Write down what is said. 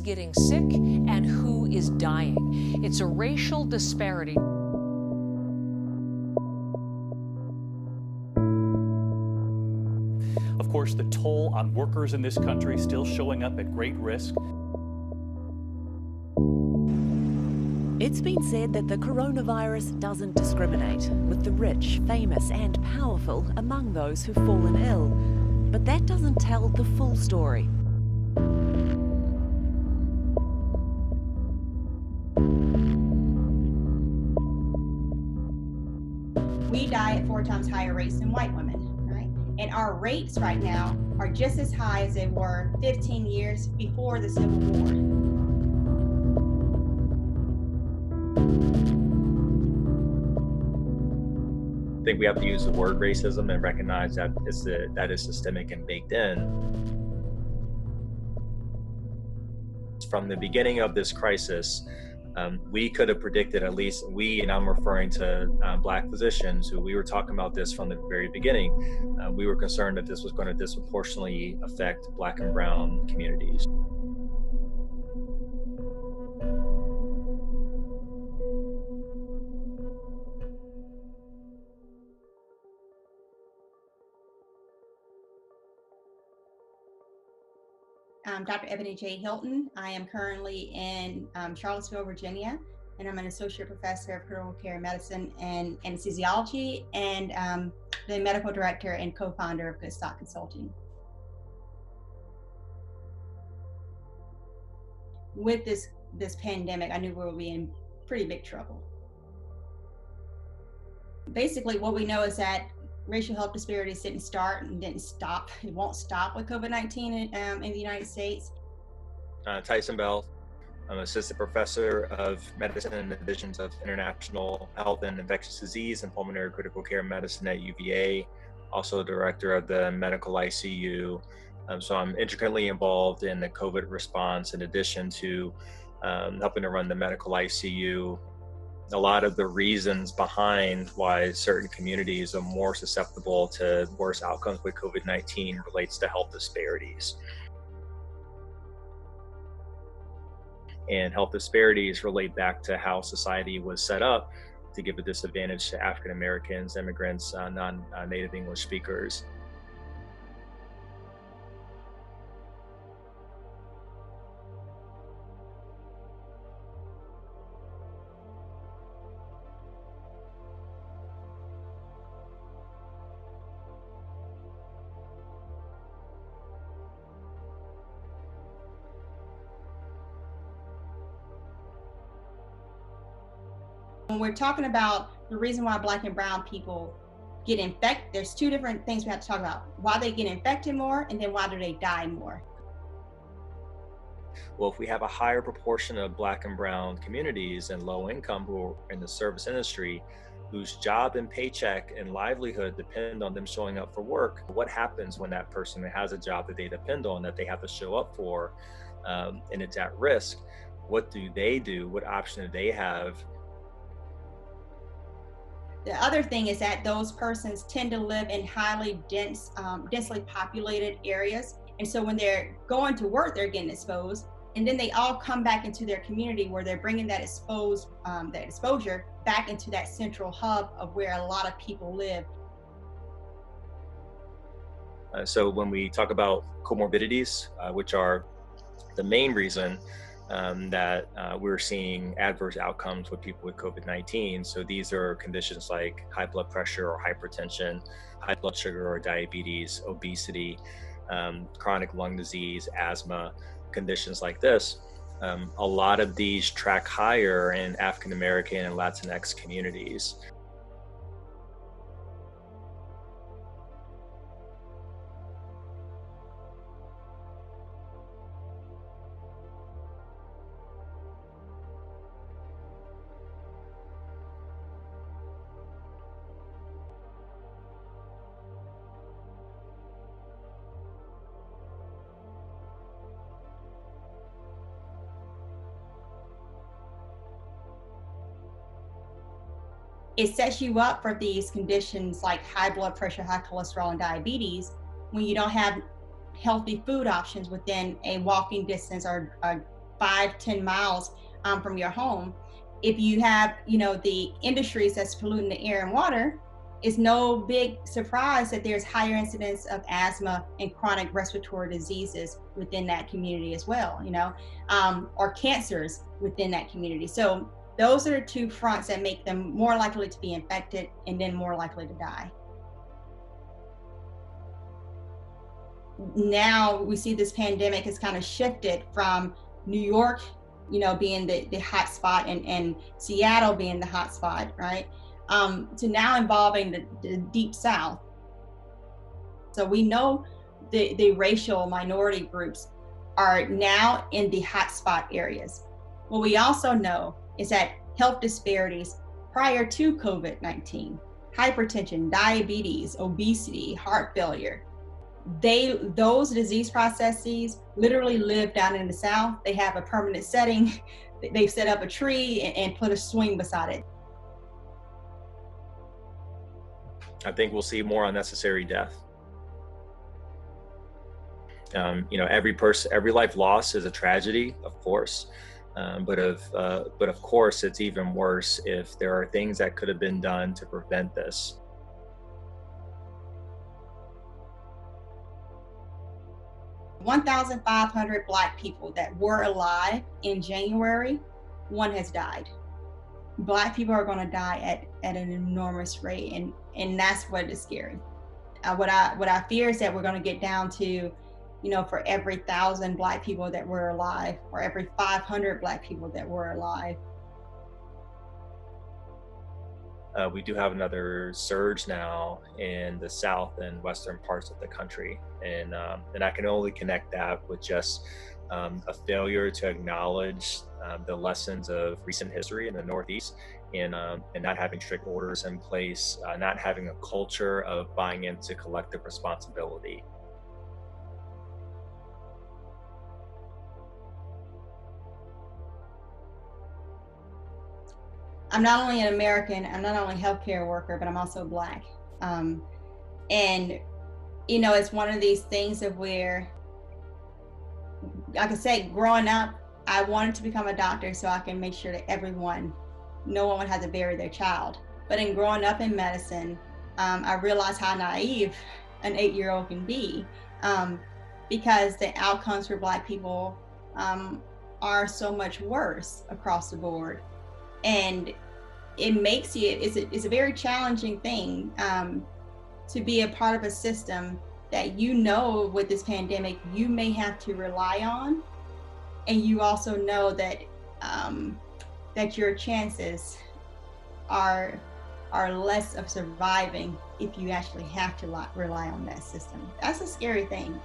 getting sick and who is dying. It's a racial disparity. Of course, the toll on workers in this country still showing up at great risk. It's been said that the coronavirus doesn't discriminate, with the rich, famous and powerful among those who've fallen ill. But that doesn't tell the full story. We die at 4 times higher rates than white women, right? And our rates right now are just as high as they were 15 years before the Civil War. I think we have to use the word racism and recognize that that is systemic and baked in. From the beginning of this crisis, we could have predicted, at least we, and I'm referring to Black physicians who we were talking about this from the very beginning. We were concerned that this was going to disproportionately affect Black and brown communities. I'm Dr. Ebony J. Hilton. I am currently in Charlottesville, Virginia, and I'm an associate professor of critical care medicine and anesthesiology, and the medical director and co-founder of Good Stock Consulting. With this pandemic, I knew we would be in pretty big trouble. Basically, what we know is that racial health disparities didn't start and didn't stop. It won't stop with COVID-19 in the United States. Tyson Bell. I'm assistant professor of medicine in the divisions of international health and infectious disease and pulmonary critical care medicine at UVA. Also director of the medical ICU. So I'm intricately involved in the COVID response in addition to helping to run the medical ICU. A lot of the reasons behind why certain communities are more susceptible to worse outcomes with COVID-19 relates to health disparities. And health disparities relate back to how society was set up to give a disadvantage to African Americans, immigrants, non-native English speakers. When we're talking about the reason why Black and brown people get infected, there's 2 different things we have to talk about. Why they get infected more, and then why do they die more? Well, if we have a higher proportion of Black and brown communities and low income who are in the service industry, whose job and paycheck and livelihood depend on them showing up for work, what happens when that person has a job that they depend on, that they have to show up for, and it's at risk? What do they do? What option do they have? The other thing is that those persons tend to live in highly densely populated areas. And so when they're going to work, they're getting exposed. And then they all come back into their community where they're bringing that exposure back into that central hub of where a lot of people live. So when we talk about comorbidities, which are the main reason that we're seeing adverse outcomes with people with COVID-19. So these are conditions like high blood pressure or hypertension, high blood sugar or diabetes, obesity, chronic lung disease, asthma, conditions like this. A lot of these track higher in African American and Latinx communities. It sets you up for these conditions like high blood pressure, high cholesterol, and diabetes when you don't have healthy food options within a walking distance or a 5-10 miles from your home. If you have, the industries that's polluting the air and water, it's no big surprise that there's higher incidence of asthma and chronic respiratory diseases within that community as well, or cancers within that community. So those are the two fronts that make them more likely to be infected and then more likely to die. Now we see this pandemic has kind of shifted from New York, being the hot spot, and Seattle being the hot spot, right? To now involving the Deep South. So we know the racial minority groups are now in the hotspot areas. What we also know is that health disparities prior to COVID-19, hypertension, diabetes, obesity, heart failure, those disease processes literally live down in the South. They have a permanent setting. They've set up a tree and put a swing beside it. I think we'll see more unnecessary death. Every life lost is a tragedy, of course, but of course it's even worse if there are things that could have been done to prevent this. $1,500 Black people that were alive in January, one has died. Black people are going to die at an enormous rate, and that's what is scary. What I fear is that we're going to get down to, for every 1,000 Black people that were alive, or every 500 Black people that were alive. We do have another surge now in the south and western parts of the country, and I can only connect that with just a failure to acknowledge the lessons of recent history in the Northeast, and not having strict orders in place, not having a culture of buying into collective responsibility. I'm not only an American, I'm not only a healthcare worker, but I'm also Black. And, it's one of these things of where, like I said, growing up, I wanted to become a doctor so I can make sure that no one had to bury their child. But in growing up in medicine, I realized how naive an 8-year-old can be, because the outcomes for Black people are so much worse across the board. And it makes it's a very challenging thing to be a part of a system that with this pandemic you may have to rely on, and you also know that that your chances are less of surviving if you actually have to rely on that system. That's a scary thing.